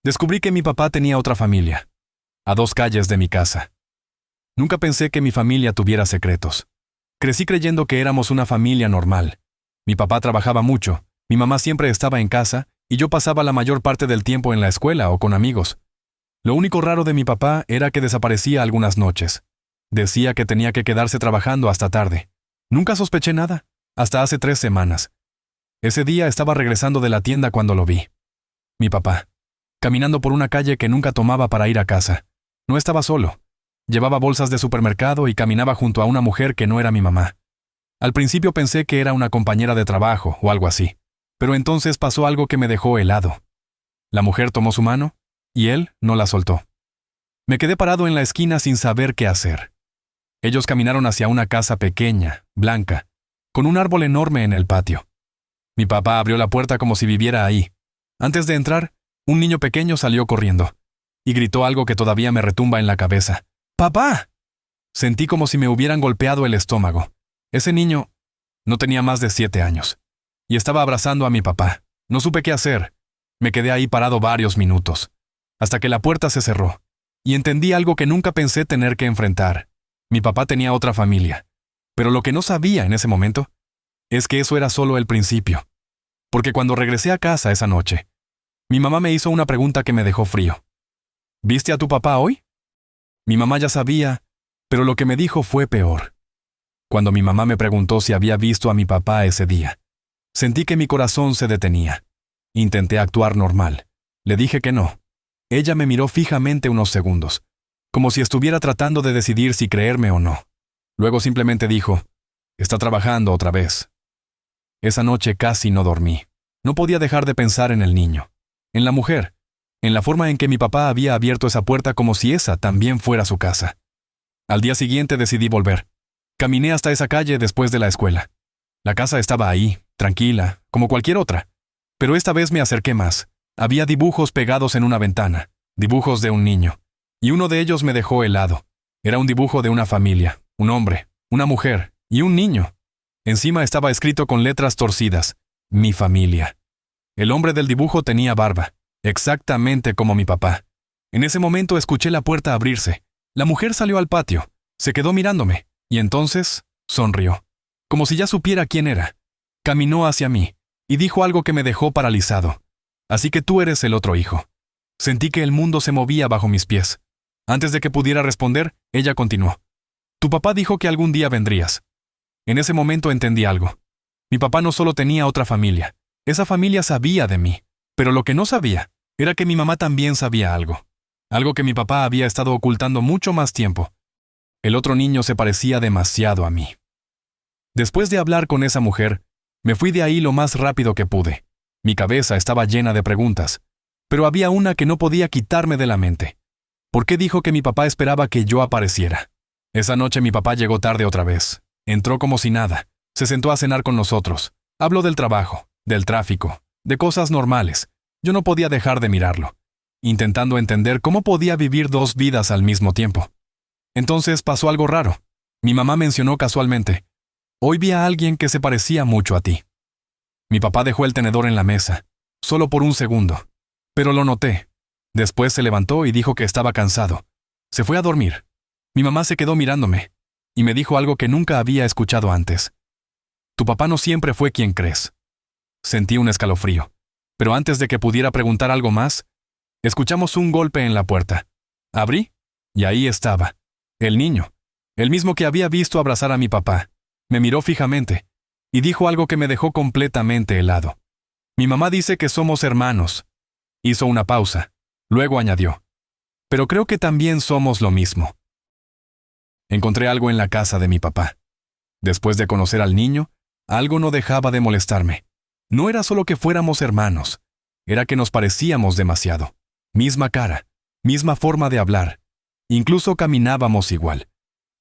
Descubrí que mi papá tenía otra familia, a 2 calles de mi casa. Nunca pensé que mi familia tuviera secretos. Crecí creyendo que éramos una familia normal. Mi papá trabajaba mucho, mi mamá siempre estaba en casa y yo pasaba la mayor parte del tiempo en la escuela o con amigos. Lo único raro de mi papá era que desaparecía algunas noches. Decía que tenía que quedarse trabajando hasta tarde. Nunca sospeché nada, hasta hace 3 semanas. Ese día estaba regresando de la tienda cuando lo vi. Mi papá, caminando por una calle que nunca tomaba para ir a casa. No estaba solo. Llevaba bolsas de supermercado y caminaba junto a una mujer que no era mi mamá. Al principio pensé que era una compañera de trabajo o algo así, pero entonces pasó algo que me dejó helado. La mujer tomó su mano y él no la soltó. Me quedé parado en la esquina sin saber qué hacer. Ellos caminaron hacia una casa pequeña, blanca, con un árbol enorme en el patio. Mi papá abrió la puerta como si viviera ahí. Antes de entrar, un niño pequeño salió corriendo y gritó algo que todavía me retumba en la cabeza. ¡Papá! Sentí como si me hubieran golpeado el estómago. Ese niño no tenía más de 7 años y estaba abrazando a mi papá. No supe qué hacer. Me quedé ahí parado varios minutos, hasta que la puerta se cerró y entendí algo que nunca pensé tener que enfrentar. Mi papá tenía otra familia, pero lo que no sabía en ese momento es que eso era solo el principio. Porque cuando regresé a casa esa noche, mi mamá me hizo una pregunta que me dejó frío. ¿Viste a tu papá hoy? Mi mamá ya sabía, pero lo que me dijo fue peor. Cuando mi mamá me preguntó si había visto a mi papá ese día, sentí que mi corazón se detenía. Intenté actuar normal. Le dije que no. Ella me miró fijamente unos segundos, como si estuviera tratando de decidir si creerme o no. Luego simplemente dijo, «Está trabajando otra vez». Esa noche casi no dormí. No podía dejar de pensar en el niño, en la mujer, en la forma en que mi papá había abierto esa puerta como si esa también fuera su casa. Al día siguiente decidí volver. Caminé hasta esa calle después de la escuela. La casa estaba ahí, tranquila, como cualquier otra. Pero esta vez me acerqué más. Había dibujos pegados en una ventana, dibujos de un niño. Y uno de ellos me dejó helado. Era un dibujo de una familia, un hombre, una mujer y un niño. Encima estaba escrito con letras torcidas, «Mi familia». El hombre del dibujo tenía barba, exactamente como mi papá. En ese momento escuché la puerta abrirse. La mujer salió al patio, se quedó mirándome, y entonces sonrió, como si ya supiera quién era. Caminó hacia mí, y dijo algo que me dejó paralizado. «Así que tú eres el otro hijo». Sentí que el mundo se movía bajo mis pies. Antes de que pudiera responder, ella continuó. «Tu papá dijo que algún día vendrías». En ese momento entendí algo. Mi papá no solo tenía otra familia, esa familia sabía de mí, pero lo que no sabía era que mi mamá también sabía algo. Algo que mi papá había estado ocultando mucho más tiempo. El otro niño se parecía demasiado a mí. Después de hablar con esa mujer, me fui de ahí lo más rápido que pude. Mi cabeza estaba llena de preguntas, pero había una que no podía quitarme de la mente. ¿Por qué dijo que mi papá esperaba que yo apareciera? Esa noche mi papá llegó tarde otra vez. Entró como si nada. Se sentó a cenar con nosotros. Habló del trabajo, del tráfico, de cosas normales. Yo no podía dejar de mirarlo, intentando entender cómo podía vivir 2 vidas al mismo tiempo. Entonces pasó algo raro. Mi mamá mencionó casualmente, «Hoy vi a alguien que se parecía mucho a ti». Mi papá dejó el tenedor en la mesa, solo por un segundo, pero lo noté. Después se levantó y dijo que estaba cansado. Se fue a dormir. Mi mamá se quedó mirándome y me dijo algo que nunca había escuchado antes. «Tu papá no siempre fue quien crees». Sentí un escalofrío, pero antes de que pudiera preguntar algo más, escuchamos un golpe en la puerta. Abrí, y ahí estaba, el niño, el mismo que había visto abrazar a mi papá. Me miró fijamente, y dijo algo que me dejó completamente helado. «Mi mamá dice que somos hermanos». Hizo una pausa, luego añadió, «Pero creo que también somos lo mismo». Encontré algo en la casa de mi papá. Después de conocer al niño, algo no dejaba de molestarme. No era solo que fuéramos hermanos, era que nos parecíamos demasiado. Misma cara, misma forma de hablar. Incluso caminábamos igual.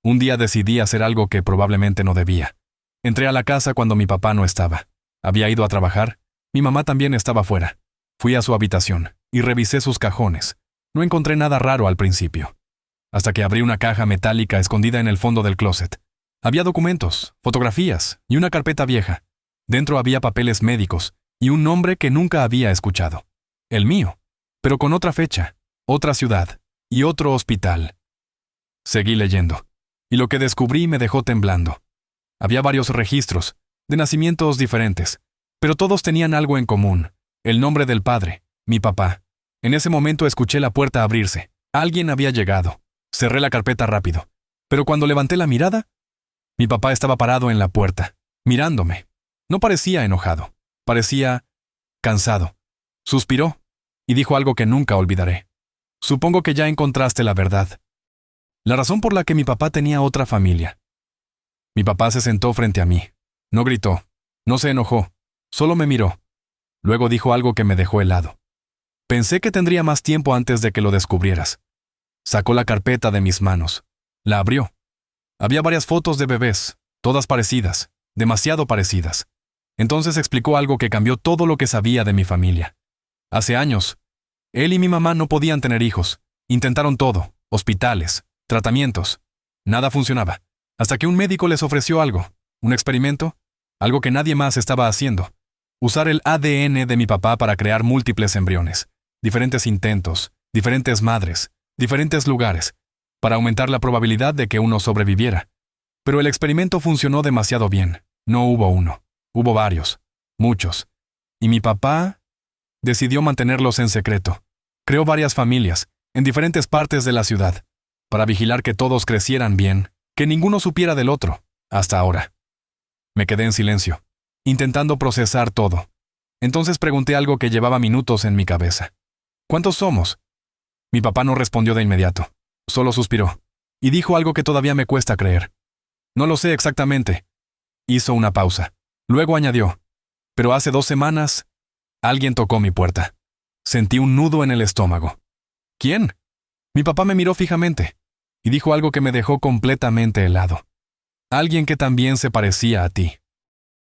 Un día decidí hacer algo que probablemente no debía. Entré a la casa cuando mi papá no estaba. Había ido a trabajar. Mi mamá también estaba fuera. Fui a su habitación y revisé sus cajones. No encontré nada raro al principio, hasta que abrí una caja metálica escondida en el fondo del closet. Había documentos, fotografías y una carpeta vieja. Dentro había papeles médicos y un nombre que nunca había escuchado. El mío. pero con otra fecha, otra ciudad y otro hospital. Seguí leyendo, y lo que descubrí me dejó temblando. Había varios registros, de nacimientos diferentes, pero todos tenían algo en común: el nombre del padre, mi papá. En ese momento escuché la puerta abrirse. Alguien había llegado. Cerré la carpeta rápido, pero cuando levanté la mirada, mi papá estaba parado en la puerta, mirándome. No parecía enojado, parecía cansado. Suspiró y dijo algo que nunca olvidaré. Supongo que ya encontraste la verdad. La razón por la que mi papá tenía otra familia. Mi papá se sentó frente a mí. No gritó, no se enojó, solo me miró. Luego dijo algo que me dejó helado. Pensé que tendría más tiempo antes de que lo descubrieras. Sacó la carpeta de mis manos. La abrió. Había varias fotos de bebés, todas parecidas, demasiado parecidas. Entonces explicó algo que cambió todo lo que sabía de mi familia. Hace años, él y mi mamá no podían tener hijos. Intentaron todo, hospitales, tratamientos. Nada funcionaba, hasta que un médico les ofreció algo, un experimento, algo que nadie más estaba haciendo. Usar el ADN de mi papá para crear múltiples embriones, diferentes intentos, diferentes madres, diferentes lugares, para aumentar la probabilidad de que uno sobreviviera. Pero el experimento funcionó demasiado bien. No hubo uno, hubo varios, muchos. Y mi papá decidió mantenerlos en secreto. Creó varias familias, en diferentes partes de la ciudad, para vigilar que todos crecieran bien, que ninguno supiera del otro, hasta ahora. Me quedé en silencio, intentando procesar todo. Entonces pregunté algo que llevaba minutos en mi cabeza. ¿Cuántos somos? Mi papá no respondió de inmediato, solo suspiró, y dijo algo que todavía me cuesta creer. No lo sé exactamente. Hizo una pausa. Luego añadió, pero hace 2 semanas, alguien tocó mi puerta. Sentí un nudo en el estómago. ¿Quién? Mi papá me miró fijamente, y dijo algo que me dejó completamente helado. Alguien que también se parecía a ti.